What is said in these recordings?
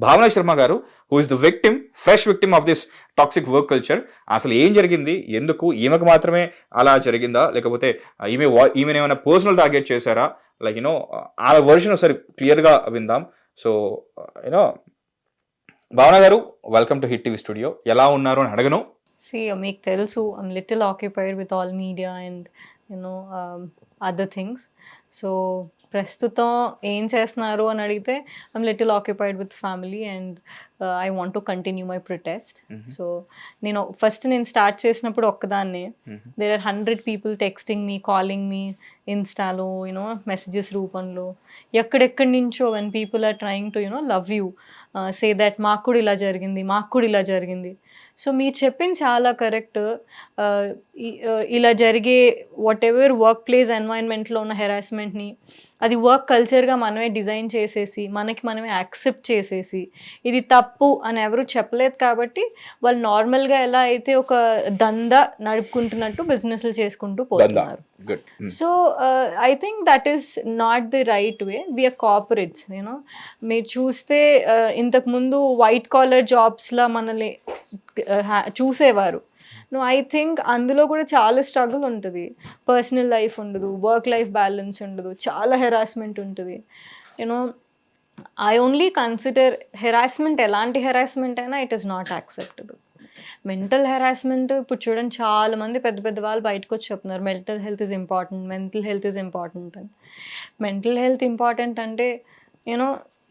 భావన శర్మ గారు, who is the victim, fresh victim of this toxic work culture. అసలు ఏం జరిగింది, ఎందుకు ఈమెకు మాత్రమే అలా జరిగిందా, లేకపోతే ఈమెను ఏమైనా పర్సనల్ టార్గెట్ చేశారా, లైక్ యూనో ఆ వర్షన్ ఒకసారి క్లియర్గా విందాం. సో యూనో భావన గారు, welcome to hit TV studio. ఎలా ఉన్నారు అని అడగను. See, మీకు తెలుసు I'm little occupied with all media and other things. So ప్రస్తుతం ఏం చేస్తున్నారు అని అడిగితే I'm little occupied with family and I want to continue my protest. So నేను స్టార్ట్ చేసినప్పుడు ఒక్కదాన్నే. There are 100 people texting me, calling me, ఇన్స్టాలో messages రూపంలో ఎక్కడెక్కడి నుంచో when people are trying to love you, say that మాకు కూడా ఇలా జరిగింది, మాకు కూడా ఇలా జరిగింది. సో మీరు చెప్పింది చాలా కరెక్ట్. ఇలా జరిగే వాట్ ఎవర్ వర్క్ ప్లేస్ ఎన్వైరన్మెంట్లో ఉన్న హెరాస్మెంట్ని అది వర్క్ కల్చర్గా మనమే డిజైన్ చేసేసి మనమే యాక్సెప్ట్ చేసేసి ఇది తప్పు అని ఎవరు చెప్పలేదు కాబట్టి వాళ్ళు నార్మల్గా ఎలా అయితే ఒక దందా నడుపుకుంటున్నట్టు బిజినెస్లు చేసుకుంటూ పోతున్నారు. So I think that is not the right way. We are corporates. మీరు చూస్తే ఇంతకుముందు వైట్ కాలర్ జాబ్స్లా మనల్ని చూసేవారు. ఐ థింక్ అందులో కూడా చాలా స్ట్రగుల్ ఉంటుంది. పర్సనల్ లైఫ్ ఉండదు, వర్క్ లైఫ్ బ్యాలెన్స్ ఉండదు, చాలా హెరాస్మెంట్ ఉంటుంది. ఐ ఓన్లీ కన్సిడర్ హెరాస్మెంట్, ఎలాంటి హెరాస్మెంట్ అయినా it is not acceptable. Mental harassment ఇప్పుడు చూడండి, చాలా మంది పెద్ద పెద్ద వాళ్ళు బయటకు వచ్చి చెప్తున్నారు mental health is important, mental health is important అని. మెంటల్ హెల్త్ ఇంపార్టెంట్ అంటే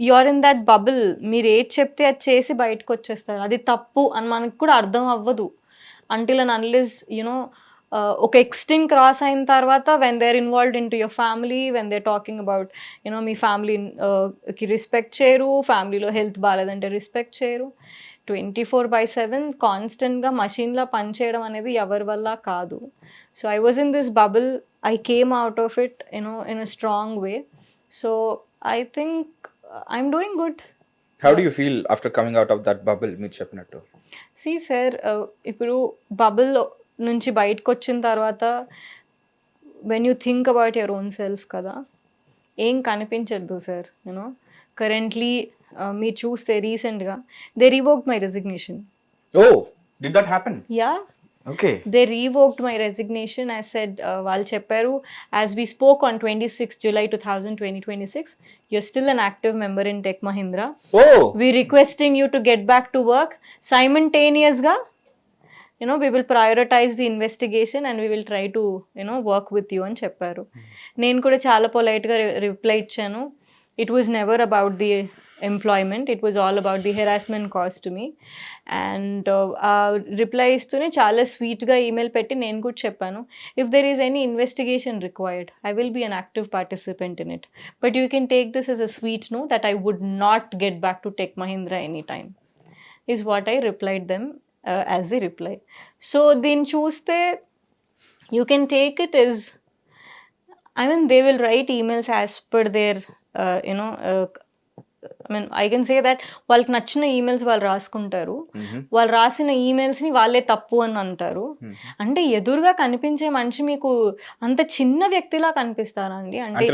you are in that bubble. మీరు ఏది చెప్తే అది చేసి బయటకు వచ్చేస్తారు. అది తప్పు అని మనకు కూడా అర్థం అవ్వదు until and unless ఒక ఎక్స్ట్రీమ్ క్రాస్ అయిన తర్వాత when they are involved into your family, when they talking about మీ ఫ్యామిలీకి రెస్పెక్ట్ చేయరు, ఫ్యామిలీలో హెల్త్ బాగాలేదంటే రెస్పెక్ట్ చేయరు. 24/7 కాన్స్టెంట్గా మషిన్లా పనిచేయడం అనేది ఎవరి వల్ల కాదు. So I was in this bubble, I came out of it in a strong way. So I think I'm doing good. How do you feel after coming out of that bubble? మీరు చెప్పినట్టు C sir, ఇప్పుడు bubble నుంచి బయటకు వచ్చిన తర్వాత when you think about your own self కదా, ఏం కనిపించద్దు sir. Currently మీరు చూస్తే రీసెంట్గా they revoked my resignation. Oh, did that happen? Yeah, Okay. they revoked my resignation. I said, వాళ్ళు చెప్పారు, as we spoke on 26 July 2026, you're still an active member in Tech Mahindra. Oh, We requesting you to get back to work. Simultaneous ga, we will prioritize the investigation and we will try to, work with you అని చెప్పారు. నేను కూడా చాలా పొలైట్గా reply ఇచ్చాను. It was never about the employment, it was all about the harassment caused to me. And reply ఇస్తూనే చాలా స్వీట్గా email పెట్టి నేను కూడా చెప్పాను, if there is any investigation required I will be an active participant in it, but you can take this as a sweet no that I would not get back to Tech Mahindra any time is what I replied them as the reply. So దీన్ని చూస్తే you can take it is, I mean, they will write emails as per their, I can say that వాళ్ళకి నచ్చిన emails వాళ్ళు రాసుకుంటారు. వాళ్ళు రాసిన ఈమెయిల్స్ని వాళ్ళే తప్పు అని అంటారు. అంటే ఎదురుగా కనిపించే మనిషి మీకు అంత చిన్న వ్యక్తిలా కనిపిస్తారా అండి? అంటే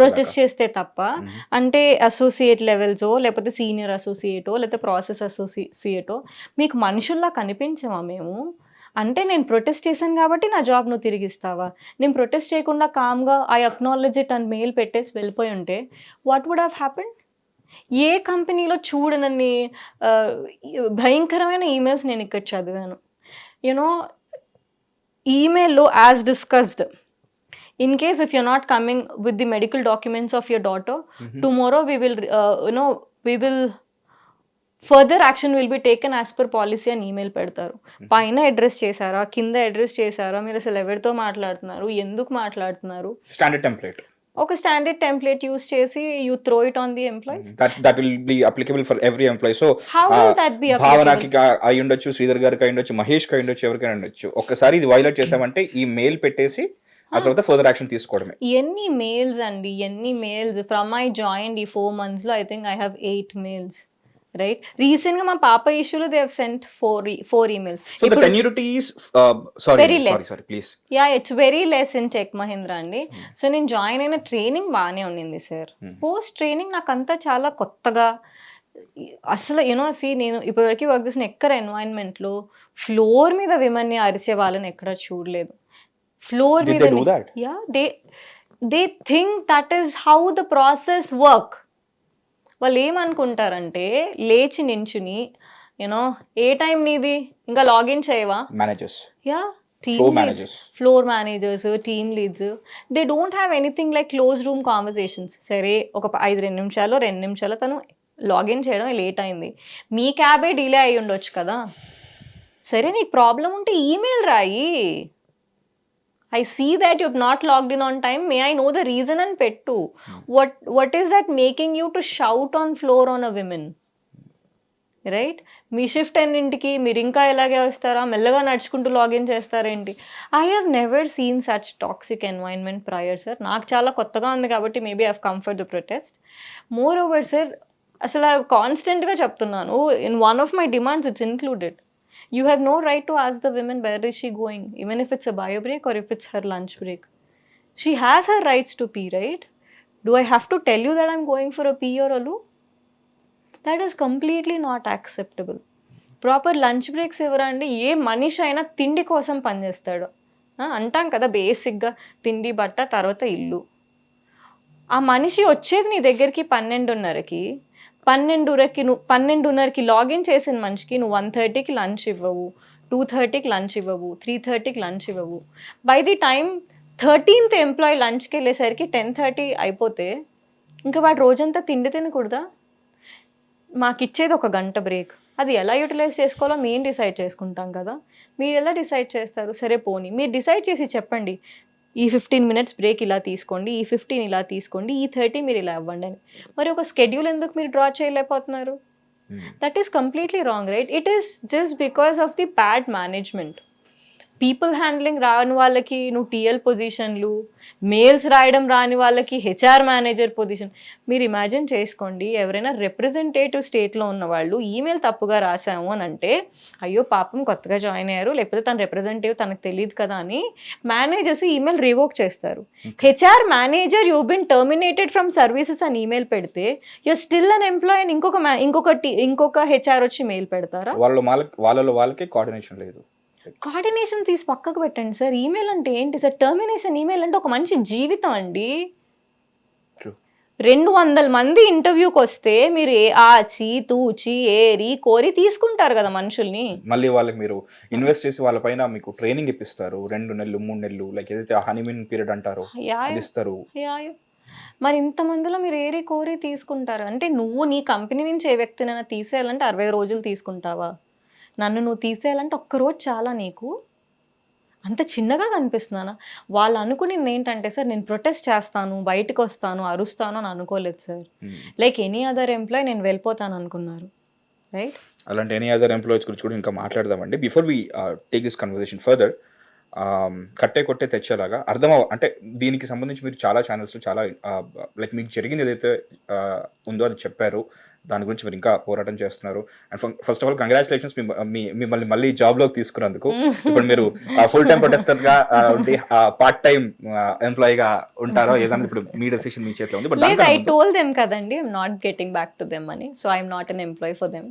ప్రొటెస్ట్ చేస్తే తప్ప, అంటే అసోసియేట్ లెవెల్సో లేకపోతే సీనియర్ అసోసియేటో లేకపోతే ప్రాసెస్ అసోసియేటో మీకు మనుషుల్లా కనిపించమా మేము? అంటే నేను ప్రొటెస్ట్ చేశాను కాబట్టి నా జాబ్ నువ్వు తిరిగిస్తావా? నేను ప్రొటెస్ట్ చేయకుండా కామ్గా ఐ అక్నాలెడ్జ్ ఇట్ అని మెయిల్ పెట్టేసి వెళ్ళిపోయి ఉంటే వాట్ వుడ్ హ్యావ్ హ్యాపెండ్? ఏ కంపెనీలో చూడనన్ని భయంకరమైన ఈమెయిల్స్ నేను ఇక్కడ చదివాను. ఈమెయిల్లో as discussed, in case if you're not coming with the medical documents of your daughter, tomorrow we will further action will be taken as per policy అని email పెడతారు. పైన అడ్రస్ చేశారా, కింద అడ్రస్ చేశారా, మీరు అసలు ఎవరితో మాట్లాడుతున్నారు, ఎందుకు మాట్లాడుతున్నారు, స్టాండర్డ్ టెంప్లేట్, ఒక స్టాండర్డ్ టెంప్లేట్ యూస్ చేసి you throw it on the employees. That will be applicable for every employee. So how will that be భావనకి అయి ఉండొచ్చు, శ్రీధర్ గారికి అయి ఉండొచ్చు, మహేష్ కి ఉండొచ్చు, ఎవరికైనా ఉండొచ్చు. ఒక్కసారి ఇది వైలేట్ చేసామంటే ఈ మెయిల్ పెట్టేసి ఆ తర్వాత ఫర్దర్ యాక్షన్ తీసుకోవడమే. ఎన్ని మెయిల్స్ అండి, ఎన్ని మెయిల్స్ ఫ్రమ్ ఐ జాయిన్ ఈ 4 months లో I think I have 8 mails right. రీసెంట్గా మా పాప ఇష్యూలో they have sent four emails. So the tenurity is sorry Very less. Sorry please. Ya, it's very less in Tech Mahindra అండి. So నేను join అయిన training బాగానే ఉండింది సార్. పోస్ట్ ట్రైనింగ్ నాకంతా చాలా కొత్తగా, అసలు నేను ఇప్పటివరకు వర్క్ చేసిన ఎక్కడ ఎన్వైరన్మెంట్లో ఫ్లోర్ మీద విమన్ని అరిచే వాళ్ళని ఎక్కడ చూడలేదు. ఫ్లోర్ Did మీద they do that? Yeah, they think that is how the process work. వాళ్ళు ఏమనుకుంటారంటే లేచి నించుని ఏ టైం నీది, ఇంకా లాగిన్ చేయవా, managers, yeah, Floor managers. Floor managers, team leads, they don't have anything like close room conversations. సరే, ఒక 2 నిమిషాలు తను లాగిన్ చేయడం లేట్ అయింది, మీ క్యాబే డిలే అయ్యి ఉండొచ్చు కదా. సరే, నీకు ప్రాబ్లం ఉంటే ఈమెయిల్ రాయి, I see that you not logged in on time, may I know the reason అని పెట్టు. what is that making you to shout on floor on a women, right? మీ షిఫ్ట్ ఎన్నింటికి, మీరు ఇంకా ఎలాగే వస్తారా, మెల్లగా నడుచుకుంటూ లాగిన్ చేస్తారేంటి? I have never seen such toxic environment prior sir. నాకు చాలా కొత్తగా ఉంది కాబట్టి maybe I have come for the protest. Moreover sir, అసలు కాన్స్టెంట్గా చెప్తున్నాను, in one of my demands it's included, you have no right to ask the women where is she going, even if it's a bio break or if it's her lunch break. She has her rights to pee, right? Do I have to tell you that I'm going for a pee or a loo? That is completely not acceptable. Proper lunch breaks ఎవరండి? ఏ మనిషి అయినా తిండి కోసం పనిచేస్తాడు. అంటాం కదా బేసిక్గా, తిండి, బట్ట, తర్వాత ఇల్లు. ఆ మనిషి వచ్చేది నీ దగ్గరికి 12:30కి, 12:30కి లాగిన్ చేసిన మనిషికి నువ్వు 1:30కి లంచ్ ఇవ్వవు, 2:30కి లంచ్ ఇవ్వవు, 3:30కి లంచ్ ఇవ్వవు. By the time 13th employee లంచ్కి వెళ్ళేసరికి 10:30 అయిపోతే ఇంకా వాడు రోజంతా తిండి తినకూడదా? మాకు ఇచ్చేది 1 గంట బ్రేక్, అది ఎలా యూటిలైజ్ చేసుకోవాలో మేము డిసైడ్ చేసుకుంటాం కదా. మీరు ఎలా డిసైడ్ చేస్తారు? సరే పోనీ మీరు డిసైడ్ చేసి చెప్పండి, ఈ 15 minutes బ్రేక్ ఇలా తీసుకోండి, ఈ 15 ఇలా తీసుకోండి, ఈ 30 మీరు ఇలా ఇవ్వండి అని. మరి ఒక స్కెడ్యూల్ ఎందుకు మీరు డ్రా చేయలేకపోతున్నారు? That is completely wrong, right? It is just because of the bad management. People handling రాని వాళ్ళకి నువ్వు టీఎల్ పొజిషన్లు, మెయిల్స్ రాయడం రాని వాళ్ళకి హెచ్ఆర్ మేనేజర్ పొజిషన్. మీరు ఇమాజిన్ చేసుకోండి, ఎవరైనా రిప్రజెంటేటివ్ స్టేట్లో ఉన్న వాళ్ళు ఈమెయిల్ తప్పుగా రాసాము అని అంటే, అయ్యో పాపం కొత్తగా జాయిన్ అయ్యారు, లేకపోతే తన రిప్రజెంటేటివ్ తనకు తెలియదు కదా అని మేనేజర్స్ ఈమెయిల్ రివోక్ చేస్తారు. HR manager you been terminated from services అని ఈమెయిల్ పెడితే యూ స్టిల్ అన్ ఎంప్లాయ్ అని ఇంకొక హెచ్ఆర్ వచ్చి మెయిల్ పెడతారా? వాళ్ళకి కోఆర్డినేషన్ లేదు. కోఆర్డినేషన్ తీసి పక్కకు పెట్టండి సార్. ఈమెయిల్ అంటే ఏంటి సార్? టర్మినేషన్ ఈమెయిల్ అంటే ఒక మనిషి జీవితం అండి. 200 మంది ఇంటర్వ్యూకి వస్తే మీరు ఆచి తూచి ఏరి కోరి తీసుకుంటారు కదా మనుషుల్ని. మళ్ళీ వాళ్ళకి మీరు ఇన్వెస్ట్ చేసి వాళ్ళ పైన మీకు ట్రైనింగ్ ఇప్పిస్తారు, 2 నెలలు 3 నెలలు, లైక్ ఏదైతే హనీమూన్ పీరియడ్ అంటారో ఇస్తారు. మరి ఇంతమందిలో మీరు ఏరి కోరి తీసుకుంటారు అంటే, నువ్వు నీ కంపెనీ నుంచి ఏ వ్యక్తినైనా తీసేయాలంటే 60 రోజులు తీసుకుంటావా? నన్ను నువ్వు తీసేయాలంటే 1 రోజు చాలా? నీకు అంత చిన్నగా కనిపిస్తున్నానా? వాళ్ళు అనుకునేది ఏంటంటే సార్, నేను ప్రొటెస్ట్ చేస్తాను, బయటకు వస్తాను, అరుస్తాను అని అనుకోలేదు sir. Like any other employee నేను వెళ్ళిపోతాను అనుకున్నారు, రైట్? అలాంటి ఎనీ అదర్ ఎంప్లాయీస్ గురించి కూడా ఇంకా మాట్లాడదామండి. Before we take this conversation further, కట్టే కొట్టే తెచ్చేలాగా అంటే దీనికి సంబంధించి మీరు చాలా ఛానల్స్లో చాలా లైక్ మీకు జరిగింది ఏదైతే ఉందో అది చెప్పారు, దాని గురించి మీరు ఇంకా పోరాటం చేస్తున్నారు. And first of all congratulations, మిమ్మల్ని మళ్ళీ జాబ్లోకి తీసుకున్నందుకు. ఇప్పుడు మీరు ఫుల్ టైం ప్రొటెస్టర్గా ఉండి పార్ట్ టైం ఎంప్లాయీగా ఉంటారో ఏదన్నా, ఇప్పుడు మీ డెసిషన్ మీ చేతిలో ఉంది. బట్ ఐ టోల్డ్ దెమ్ కదండి, I'm not getting back to them అని, so I'm not an employee for them.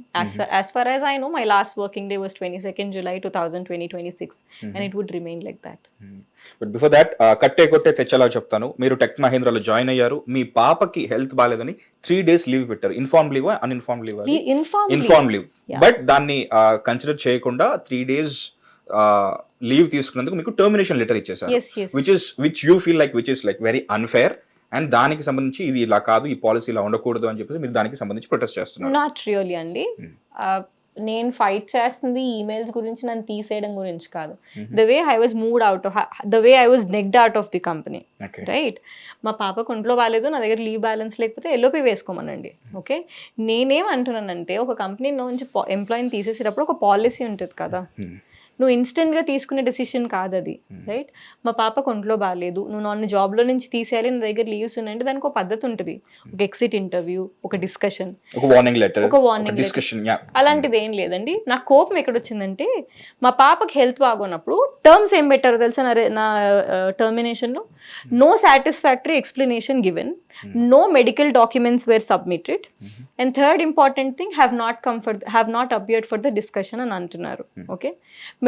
As far as I know, my last working day was 22nd July 2026 and it would remain like that. But before that, కట్టే కొట్టే తెచ్చేలా చెప్తాను. మీరు tech మహీంద్రాలో join అయ్యారు, మీ పాపకి health బాగాలేదని 3 days leave పెట్టారు. Inform leave, uninform leave? Inform leave. But దాన్ని consider చేయకుండా 3 days లీవ్ తీసుకున్నందుకు మీకు టర్మినేషన్ లెటర్ ఇచ్చేసారు, which you feel like which is like very unfair. And దానికి సంబంధించి ఇది ఇలా కాదు, ఈ పాలసీ ఇలా ఉండకూడదు అని చెప్పేసి మీరు దానికి సంబంధించి ప్రొటెస్ట్ చేస్తున్నారు. నాట్ రియల్లీ అండి. నేను ఫైట్ చేస్తుంది ఈమెయిల్స్ గురించి, నన్ను తీసేయడం గురించి కాదు. The way I was moved out, the way I was nagged out of the company, right? మా పాపకు ఒంట్లో బాగాలేదు, నా దగ్గర లీవ్ బ్యాలెన్స్ లేకపోతే ఎల్ఓపి వేసుకోమనండి, ఓకే? నేనేం అంటున్నానంటే, ఒక కంపెనీ నుంచి ఎంప్లాయీని తీసేసేటప్పుడు ఒక పాలసీ ఉంటుంది కదా. నువ్వు ఇన్స్టెంట్గా తీసుకునే డెసిషన్ కాదు అది, రైట్? మా పాపకు ఒంట్లో బాగాలేదు, నువ్వు నన్ను జాబ్లో నుంచి తీసేయాలి, నా దగ్గర లీవ్స్ ఉన్నాయంటే దానికి ఒక పద్ధతి ఉంటుంది. ఒక ఎగ్జిట్ ఇంటర్వ్యూ, ఒక డిస్కషన్, ఒక వార్నింగ్ లెటర్, ఒక వార్నింగ్ డిస్కషన్. అలాంటిది ఏం లేదండి. నా కోపం ఎక్కడొచ్చిందంటే మా పాపకి హెల్త్ బాగున్నప్పుడు టర్మ్స్ ఏం పెట్టారో తెలుసా నా టర్మినేషన్లో? No satisfactory explanation given, no medical documents were submitted, and third important thing, have not appeared for the discussion అని అంటున్నారు. Okay,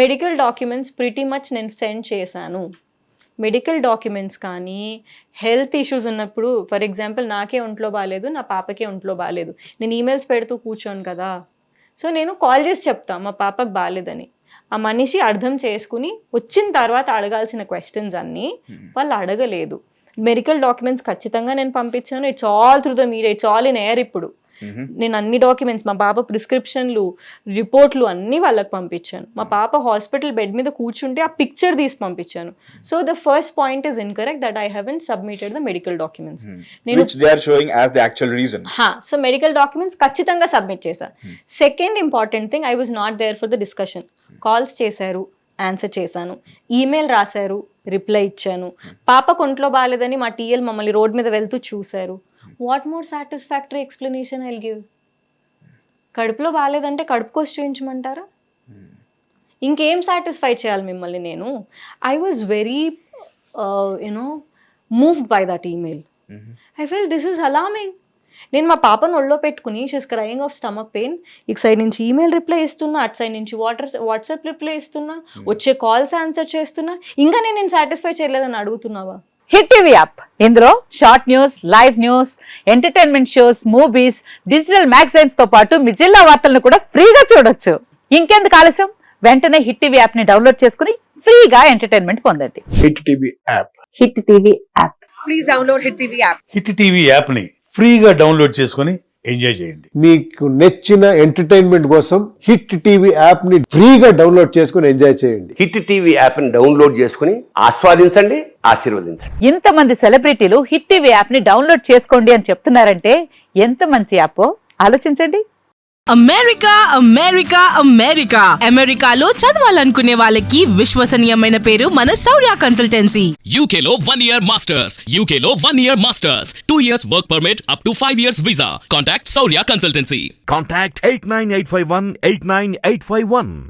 medical documents pretty much నేను సెండ్ చేశాను. మెడికల్ డాక్యుమెంట్స్ కానీ హెల్త్ ఇష్యూస్ ఉన్నప్పుడు, ఫర్ ఎగ్జాంపుల్ నాకే ఒంట్లో బాగాలేదు, నా పాపకే ఒంట్లో బాగాలేదు, నేను ఈమెయిల్స్ పెడుతూ కూర్చోను కదా. సో నేను కాల్ చేసి చెప్తాను మా పాపకు బాగాలేదని. ఆ మనిషి అర్థం చేసుకుని వచ్చిన తర్వాత అడగాల్సిన క్వశ్చన్స్ అన్నీ వాళ్ళు అడగలేదు. మెడికల్ డాక్యుమెంట్స్ ఖచ్చితంగా నేను పంపించాను. It's all through the media, it's all in air. ఇప్పుడు నేను అన్ని డాక్యుమెంట్స్, మా పాప ప్రిస్క్రిప్షన్లు, రిపోర్ట్లు అన్నీ వాళ్ళకి పంపించాను. మా పాప హాస్పిటల్ బెడ్ మీద కూర్చుంటే ఆ పిక్చర్ తీసి పంపించాను. So the first point is incorrect, that I haven't submitted the medical documents. నేను సో మెడికల్ డాక్యుమెంట్స్ ఖచ్చితంగా సబ్మిట్ చేశాను. Second important thing, I was not there for the discussion. Calls చేశారు, answer చేశాను. ఈమెయిల్ రాశారు, reply ఇచ్చాను. పాపకు ఒంట్లో బాగాలేదని మా టీఎల్ మమ్మల్ని రోడ్ మీద వెళ్తూ చూశారు. What more satisfactory explanation I will give? కడుపులో బాగాలేదంటే కడుపుకోసి చూపించమంటారా? ఇంకేం సాటిస్ఫై చేయాలి మిమ్మల్ని నేను? I was very moved by that email. I fell this is alarming. నేను మా పాపను ఒళ్ళో పెట్టుకుని, she's crying of stomach pain, ఇటు సైడ్ నుంచి ఈమెయిల్ రిప్లై ఇస్తున్నా, అటు సైడ్ నుంచి వాట్సాప్ రిప్లై ఇస్తున్నా, వచ్చే కాల్స్ ఆన్సర్ చేస్తున్నా, ఇంకా నేను సాటిస్ఫై చేయలేదని అడుగుతున్నావా? హిట్ టీవీ యాప్, ఇందులో short news, live news, entertainment shows, movies, digital magazines తో పాటు మీ జిల్లా వార్తలను కూడా ఫ్రీగా చూడొచ్చు. ఇంకెందుకు ఆలస్యం, వెంటనే హిట్ టీవీ యాప్ ని డౌన్లోడ్ చేసుకుని ఫ్రీగా ఎంటర్టైన్మెంట్ పొందండి. Hit TV app. Hit TV app. Please download hit TV app. Hit TV app ని ఫ్రీగా డౌన్లోడ్ చేసుకుని ఎంజాయ్ చేయండి. మీకు నచ్చిన ఎంటర్టైన్మెంట్ కోసం హిట్ టీవీ యాప్ ని ఫ్రీగా డౌన్లోడ్ చేసుకుని ఎంజాయ్ చేయండి. హిట్ టీవీ యాప్ ని డౌన్లోడ్ చేసుకుని ఆస్వాదించండి, ఆశీర్వదించండి. ఇంతమంది సెలబ్రిటీలు హిట్ టీవీ యాప్ ని డౌన్లోడ్ చేసుకోండి అని చెప్తున్నారంటే ఎంత మంచి యాప్ ఆలోచించండి. అమెరికా అమెరికా అమెరికా అమెరికాలో చదవాలనుకునే వాళ్ళకి విశ్వసనీయమైన పేరు మన శౌర్య కన్సల్టెన్సీ. UK లో 1 year masters. UK లో 1 year masters. 2 years work permit up to 5 years visa. Contact Saurya Consultancy. Contact 89851 89851.